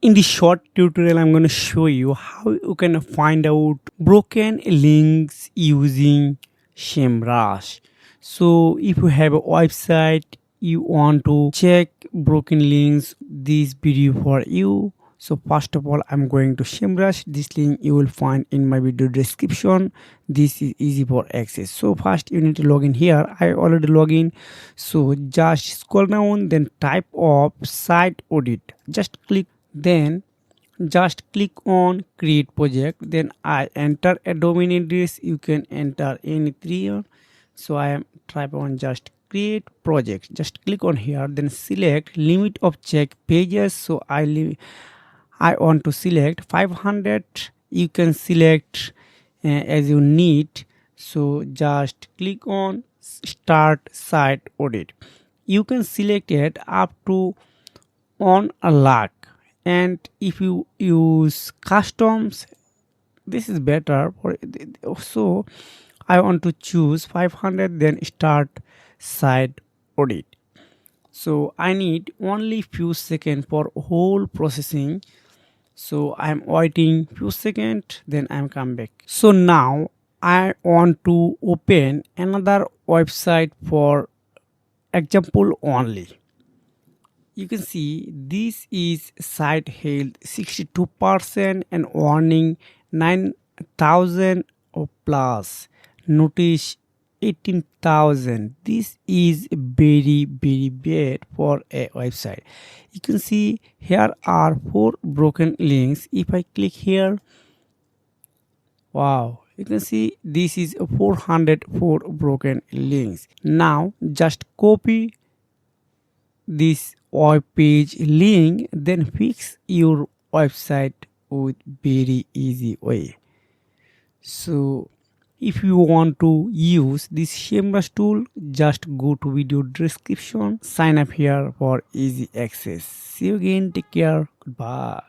In this short tutorial, I'm going to show you how you can find out broken links using Semrush. So if you have a website, you want to check broken links, this video for you. So first of all, I'm going to Semrush. This link you will find in my video description. This is easy for access. So first you need to log in here. I already log in. So just scroll down, then type of site audit. Then just click on create project. Then I enter a domain address. You can enter any three. So I am type on just create project. Just click on here. Then select limit of check pages. So I want to select 500. You can select as you need. So just click on start site audit. You can select it up to on a lakh, and if you use customs, this is better for. So I want to choose 500, then start site audit. So I need only few seconds for whole processing. So I'm waiting few seconds, then I'm come back. So now I want to open another website for example only. You can see this is site health 62% and warning 9,000 or plus, notice 18,000. This is very bad for a website. You can see here are 4 broken links. If I click here, wow, you can see this is 404 broken links. Now just copy this web page link, then fix your website with very easy way. So if you want to use this Semrush tool, just go to video description, sign up here for easy access. See you again, take care, goodbye.